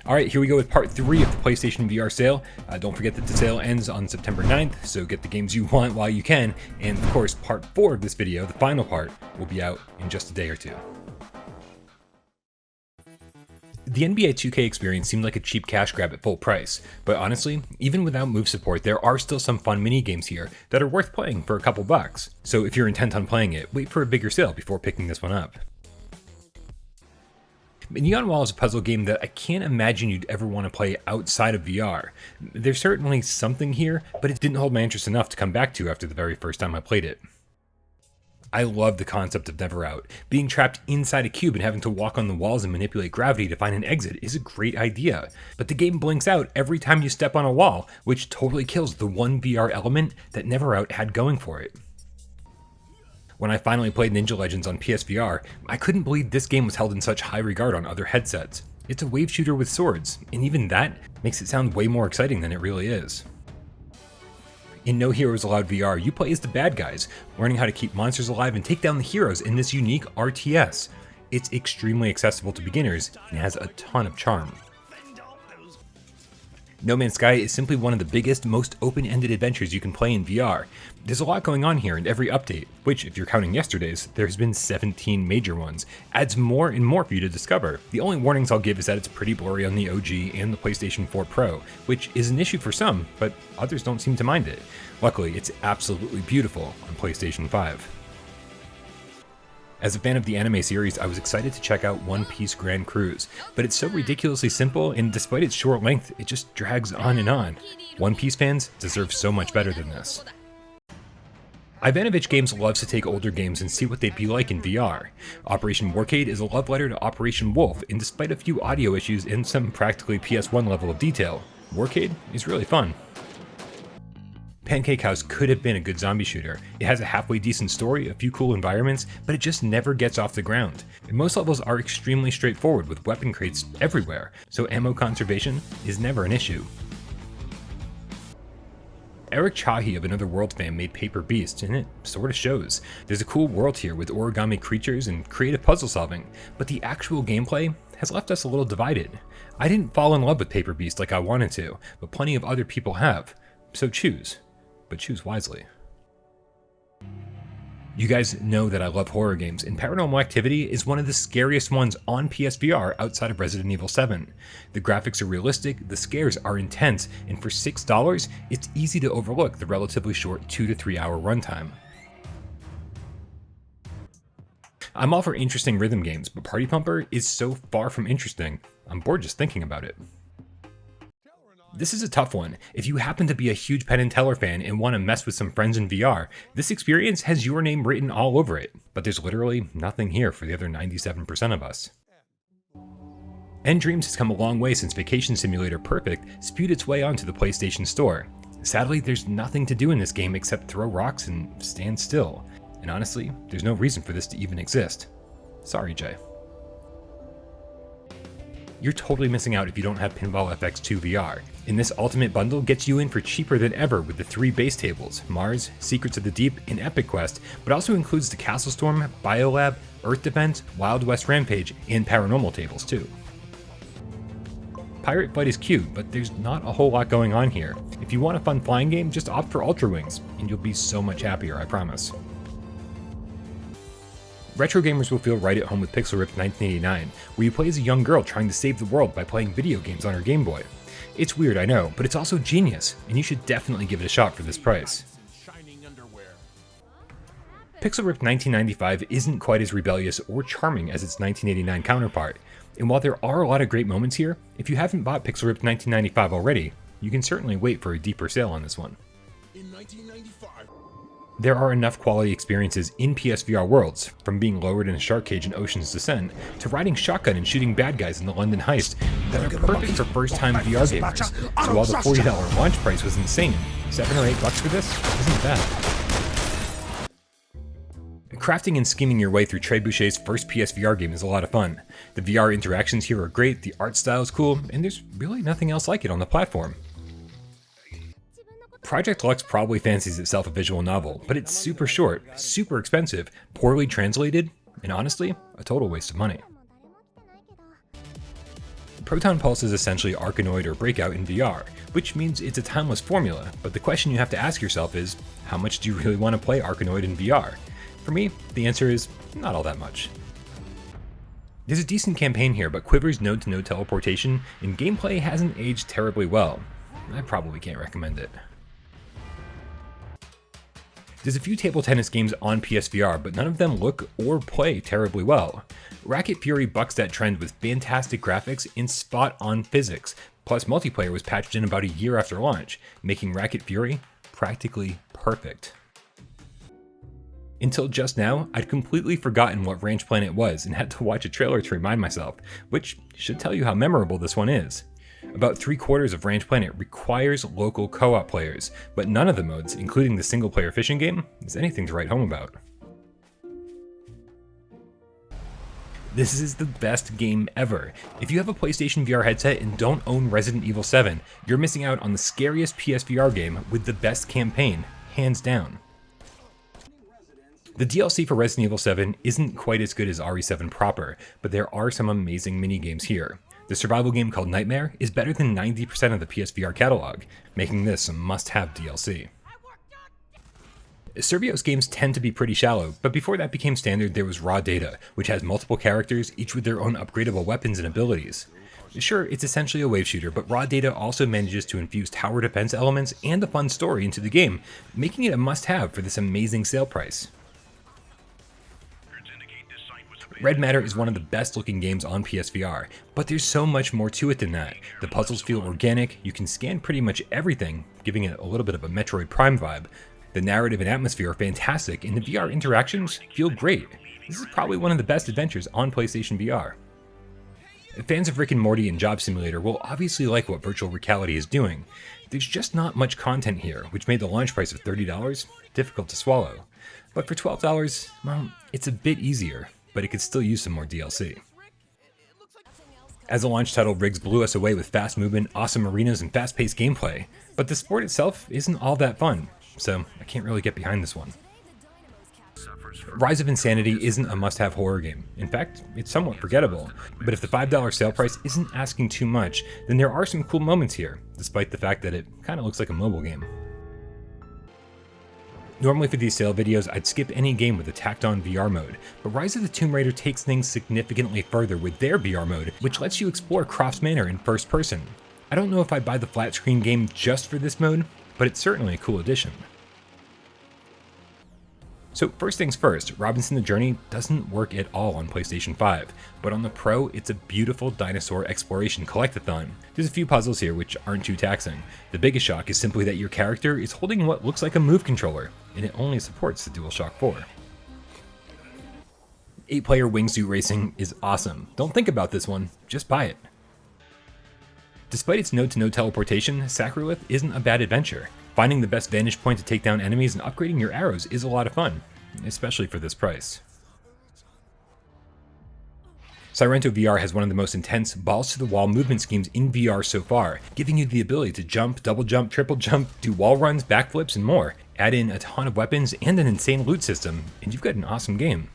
Alright, here we go with part 3 of the PlayStation VR sale. Don't forget that the sale ends on September 9th, so get the games you want while you can. And of course, part 4 of this video, the final part, will be out in just a day or two. The NBA 2K experience seemed like a cheap cash grab at full price, but honestly, even without move support, there are still some fun mini games here that are worth playing for a couple bucks. So if you're intent on playing it, wait for a bigger sale before picking this one up. Neon Wall is a puzzle game that I can't imagine you'd ever want to play outside of VR. There's certainly something here, but it didn't hold my interest enough to come back to after the very first time I played it. I love the concept of Never Out. Being trapped inside a cube and having to walk on the walls and manipulate gravity to find an exit is a great idea, but the game blinks out every time you step on a wall, which totally kills the one VR element that Never Out had going for it. When I finally played Ninja Legends on PSVR, I couldn't believe this game was held in such high regard on other headsets. It's a wave shooter with swords, and even that makes it sound way more exciting than it really is. In No Heroes Allowed VR, you play as the bad guys, learning how to keep monsters alive and take down the heroes in this unique RTS. It's extremely accessible to beginners and has a ton of charm. No Man's Sky is simply one of the biggest, most open-ended adventures you can play in VR. There's a lot going on here, and every update, which if you're counting yesterday's, there's been 17 major ones, adds more and more for you to discover. The only warnings I'll give is that it's pretty blurry on the OG and the PlayStation 4 Pro, which is an issue for some, but others don't seem to mind it. Luckily, it's absolutely beautiful on PlayStation 5. As a fan of the anime series, I was excited to check out One Piece Grand Cruise, but it's so ridiculously simple, and despite its short length, it just drags on and on. One Piece fans deserve so much better than this. Ivanovich Games loves to take older games and see what they'd be like in VR. Operation Warcade is a love letter to Operation Wolf, and despite a few audio issues and some practically PS1 level of detail, Warcade is really fun. Pancake House could have been a good zombie shooter. It has a halfway decent story, a few cool environments, but it just never gets off the ground. And most levels are extremely straightforward with weapon crates everywhere, so ammo conservation is never an issue. Eric Chahi of Another World fame made Paper Beast, and it sorta shows. There's a cool world here with origami creatures and creative puzzle solving, but the actual gameplay has left us a little divided. I didn't fall in love with Paper Beast like I wanted to, but plenty of other people have, so choose. But choose wisely. You guys know that I love horror games, and Paranormal Activity is one of the scariest ones on PSVR outside of Resident Evil 7. The graphics are realistic, the scares are intense, and for $6, it's easy to overlook the relatively short 2 to 3 hour runtime. I'm all for interesting rhythm games, but Party Pumper is so far from interesting, I'm bored just thinking about it. This is a tough one. If you happen to be a huge Penn & Teller fan and want to mess with some friends in VR, this experience has your name written all over it, but there's literally nothing here for the other 97% of us. End Dreams has come a long way since Vacation Simulator Perfect spewed its way onto the PlayStation Store. Sadly, there's nothing to do in this game except throw rocks and stand still, and honestly, there's no reason for this to even exist. Sorry, Jay. You're totally missing out if you don't have Pinball FX2 VR. And this Ultimate Bundle gets you in for cheaper than ever with the 3 base tables, Mars, Secrets of the Deep, and Epic Quest, but also includes the Castle Storm, Biolab, Earth Defense, Wild West Rampage, and Paranormal tables too. Pirate Fight is cute, but there's not a whole lot going on here. If you want a fun flying game, just opt for Ultra Wings, and you'll be so much happier, I promise. Retro gamers will feel right at home with Pixel Ripped 1989, where you play as a young girl trying to save the world by playing video games on her Game Boy. It's weird, I know, but it's also genius, and you should definitely give it a shot for this price. Pixel Ripped 1995 isn't quite as rebellious or charming as its 1989 counterpart, and while there are a lot of great moments here, if you haven't bought Pixel Ripped 1995 already, you can certainly wait for a deeper sale on this one. In 1995. There are enough quality experiences in PSVR worlds, from being lowered in a shark cage in Ocean's Descent, to riding shotgun and shooting bad guys in the London Heist, that are perfect for first-time VR gamers. So while the $40 launch price was insane, $7 or $8 for this isn't bad. Crafting and scheming your way through Trebuchet's first PSVR game is a lot of fun. The VR interactions here are great, the art style is cool, and there's really nothing else like it on the platform. Project Lux probably fancies itself a visual novel, but it's super short, super expensive, poorly translated, and honestly, a total waste of money. Proton Pulse is essentially Arkanoid or Breakout in VR, which means it's a timeless formula, but the question you have to ask yourself is, how much do you really want to play Arkanoid in VR? For me, the answer is not all that much. There's a decent campaign here, but Quiver's node-to-node teleportation and gameplay hasn't aged terribly well. I probably can't recommend it. There's a few table tennis games on PSVR, but none of them look or play terribly well. Racket Fury bucks that trend with fantastic graphics and spot-on physics, plus multiplayer was patched in about a year after launch, making Racket Fury practically perfect. Until just now, I'd completely forgotten what Ranch Planet was and had to watch a trailer to remind myself, which should tell you how memorable this one is. About 3/4 of Ranch Planet requires local co-op players, but none of the modes, including the single-player fishing game, is anything to write home about. This is the best game ever. If you have a PlayStation VR headset and don't own Resident Evil 7, you're missing out on the scariest PSVR game with the best campaign, hands down. The DLC for Resident Evil 7 isn't quite as good as RE7 proper, but there are some amazing minigames here. The survival game called Nightmare is better than 90% of the PSVR catalog, making this a must-have DLC. Survios games tend to be pretty shallow, but before that became standard there was Raw Data, which has multiple characters, each with their own upgradable weapons and abilities. Sure, it's essentially a wave shooter, but Raw Data also manages to infuse tower defense elements and a fun story into the game, making it a must-have for this amazing sale price. Red Matter is one of the best looking games on PSVR, but there's so much more to it than that. The puzzles feel organic, you can scan pretty much everything, giving it a little bit of a Metroid Prime vibe. The narrative and atmosphere are fantastic, and the VR interactions feel great. This is probably one of the best adventures on PlayStation VR. Fans of Rick and Morty and Job Simulator will obviously like what virtual reality is doing. There's just not much content here, which made the launch price of $30 difficult to swallow. But for $12, well, it's a bit easier, but it could still use some more DLC. As a launch title, Riggs blew us away with fast movement, awesome arenas, and fast-paced gameplay, but the sport itself isn't all that fun, so I can't really get behind this one. Rise of Insanity isn't a must-have horror game. In fact, it's somewhat forgettable, but if the $5 sale price isn't asking too much, then there are some cool moments here, despite the fact that it kinda looks like a mobile game. Normally for these sale videos, I'd skip any game with a tacked-on VR mode, but Rise of the Tomb Raider takes things significantly further with their VR mode, which lets you explore Crofts Manor in first person. I don't know if I'd buy the flat screen game just for this mode, but it's certainly a cool addition. So first things first, Robinson the Journey doesn't work at all on PlayStation 5, but on the Pro, it's a beautiful dinosaur exploration collectathon. There's a few puzzles here which aren't too taxing. The biggest shock is simply that your character is holding what looks like a Move controller, and it only supports the DualShock 4. 8-player wingsuit racing is awesome. Don't think about this one, just buy it. Despite its node-to-node teleportation, Sacrolith isn't a bad adventure. Finding the best vantage point to take down enemies and upgrading your arrows is a lot of fun, especially for this price. Sirento VR has one of the most intense balls-to-the-wall movement schemes in VR so far, giving you the ability to jump, double jump, triple jump, do wall runs, backflips, and more. Add in a ton of weapons and an insane loot system, and you've got an awesome game.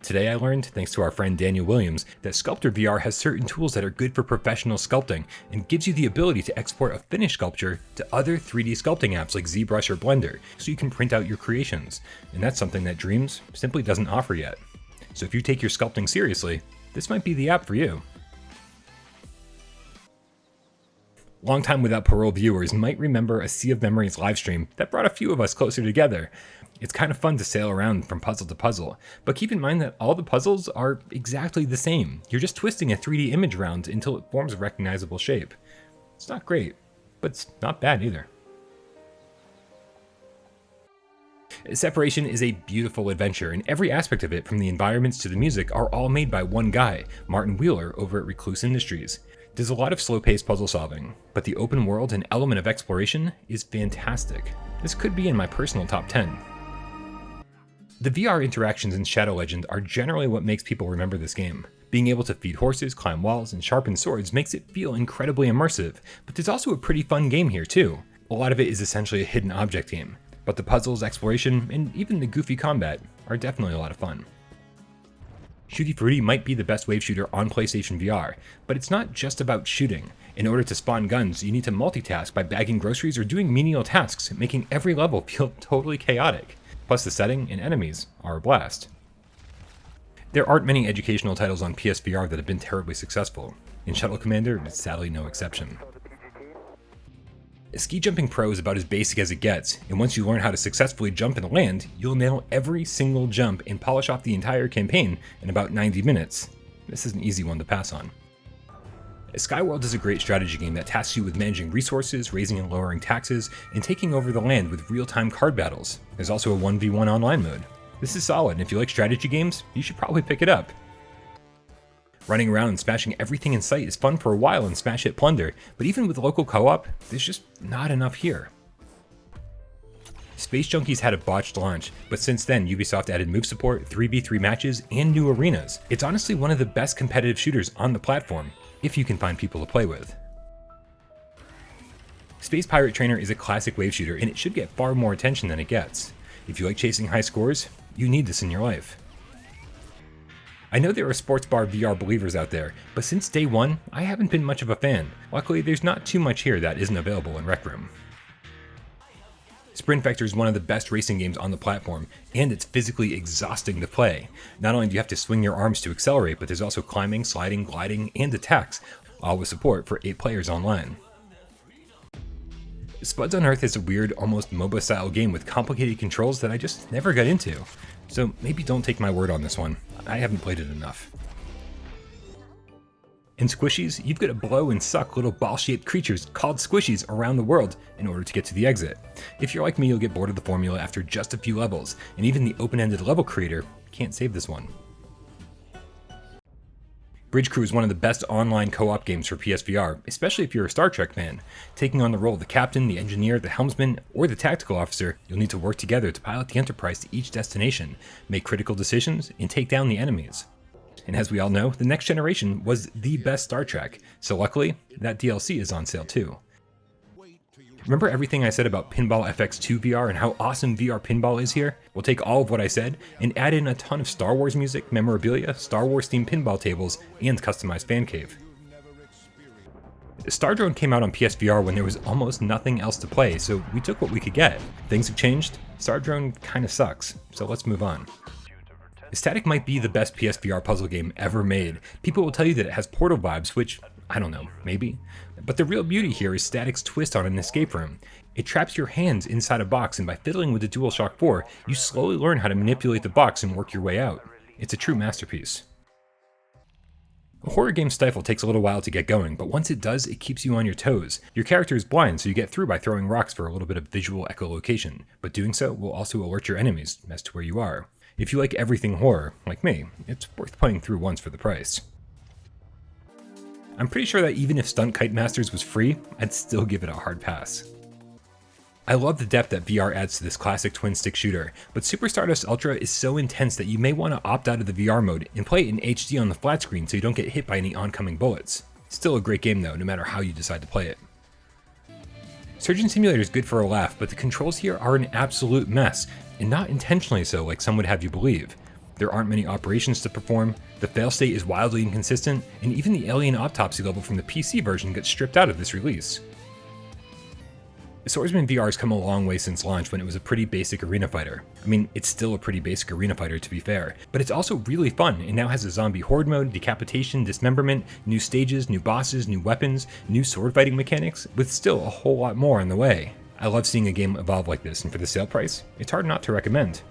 Today I learned, thanks to our friend Daniel Williams, that Sculptor VR has certain tools that are good for professional sculpting and gives you the ability to export a finished sculpture to other 3D sculpting apps like ZBrush or Blender, so you can print out your creations. And that's something that Dreams simply doesn't offer yet. So if you take your sculpting seriously, this might be the app for you. Long time without Parole viewers might remember a Sea of Memories livestream that brought a few of us closer together. It's kind of fun to sail around from puzzle to puzzle, but keep in mind that all the puzzles are exactly the same. You're just twisting a 3D image around until it forms a recognizable shape. It's not great, but it's not bad either. Separation is a beautiful adventure, and every aspect of it, from the environments to the music, are all made by one guy, Martin Wheeler, over at Recluse Industries. There's a lot of slow-paced puzzle solving, but the open world and element of exploration is fantastic. This could be in my personal top 10. The VR interactions in Shadow Legend are generally what makes people remember this game. Being able to feed horses, climb walls, and sharpen swords makes it feel incredibly immersive, but there's also a pretty fun game here too. A lot of it is essentially a hidden object game, but the puzzles, exploration, and even the goofy combat are definitely a lot of fun. Shooty Fruity might be the best wave shooter on PlayStation VR, but it's not just about shooting. In order to spawn guns, you need to multitask by bagging groceries or doing menial tasks, making every level feel totally chaotic. Plus the setting and enemies are a blast. There aren't many educational titles on PSVR that have been terribly successful, and Shuttle Commander is sadly no exception. Ski Jumping Pro is about as basic as it gets, and once you learn how to successfully jump and land, you'll nail every single jump and polish off the entire campaign in about 90 minutes. This is an easy one to pass on. Skyworld is a great strategy game that tasks you with managing resources, raising and lowering taxes, and taking over the land with real-time card battles. There's also a 1v1 online mode. This is solid, and if you like strategy games, you should probably pick it up. Running around and smashing everything in sight is fun for a while in Smash Hit Plunder, but even with local co-op, there's just not enough here. Space Junkies had a botched launch, but since then Ubisoft added move support, 3v3 matches, and new arenas. It's honestly one of the best competitive shooters on the platform, if you can find people to play with. Space Pirate Trainer is a classic wave shooter, and it should get far more attention than it gets. If you like chasing high scores, you need this in your life. I know there are sports bar VR believers out there, but since day one, I haven't been much of a fan. Luckily, there's not too much here that isn't available in Rec Room. Sprint Vector is one of the best racing games on the platform, and it's physically exhausting to play. Not only do you have to swing your arms to accelerate, but there's also climbing, sliding, gliding, and attacks, all with support for 8 players online. Spuds on Earth is a weird, almost MOBA style game with complicated controls that I just never got into. So maybe don't take my word on this one. I haven't played it enough. In Squishies, you've got to blow and suck little ball-shaped creatures called Squishies around the world in order to get to the exit. If you're like me, you'll get bored of the formula after just a few levels, and even the open-ended level creator can't save this one. Bridge Crew is one of the best online co-op games for PSVR, especially if you're a Star Trek fan. Taking on the role of the captain, the engineer, the helmsman, or the tactical officer, you'll need to work together to pilot the Enterprise to each destination, make critical decisions, and take down the enemies. And as we all know, the Next Generation was the best Star Trek, so luckily, that DLC is on sale too. Remember everything I said about Pinball FX2 VR and how awesome VR pinball is here? We'll take all of what I said and add in a ton of Star Wars music, memorabilia, Star Wars themed pinball tables, and customized fan cave. Star Drone came out on PSVR when there was almost nothing else to play, so we took what we could get. Things have changed, Star Drone kinda sucks, so let's move on. Static might be the best PSVR puzzle game ever made. People will tell you that it has Portal vibes, which, I don't know, maybe. But the real beauty here is Static's twist on an escape room. It traps your hands inside a box, and by fiddling with the DualShock 4, you slowly learn how to manipulate the box and work your way out. It's a true masterpiece. A horror game Stifle takes a little while to get going, but once it does, it keeps you on your toes. Your character is blind, so you get through by throwing rocks for a little bit of visual echolocation, but doing so will also alert your enemies as to where you are. If you like everything horror, like me, it's worth playing through once for the price. I'm pretty sure that even if Stunt Kite Masters was free, I'd still give it a hard pass. I love the depth that VR adds to this classic twin-stick shooter, but Super Stardust Ultra is so intense that you may want to opt out of the VR mode and play it in HD on the flat screen so you don't get hit by any oncoming bullets. Still a great game though, no matter how you decide to play it. Surgeon Simulator is good for a laugh, but the controls here are an absolute mess, and not intentionally so like some would have you believe. There aren't many operations to perform, the failstate is wildly inconsistent, and even the Alien Autopsy level from the PC version gets stripped out of this release. Swordsman Vr has come a long way since launch when it was a pretty basic arena fighter. I mean, it's still a pretty basic arena fighter to be fair, but it's also really fun and now has a zombie horde mode, decapitation, dismemberment, new stages, new bosses, new weapons, new sword fighting mechanics, with still a whole lot more on the way. I love seeing a game evolve like this, and for the sale price, it's hard not to recommend.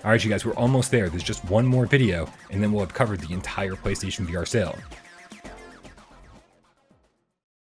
Alright you guys, we're almost there. There's just one more video, and then we'll have covered the entire PlayStation VR sale.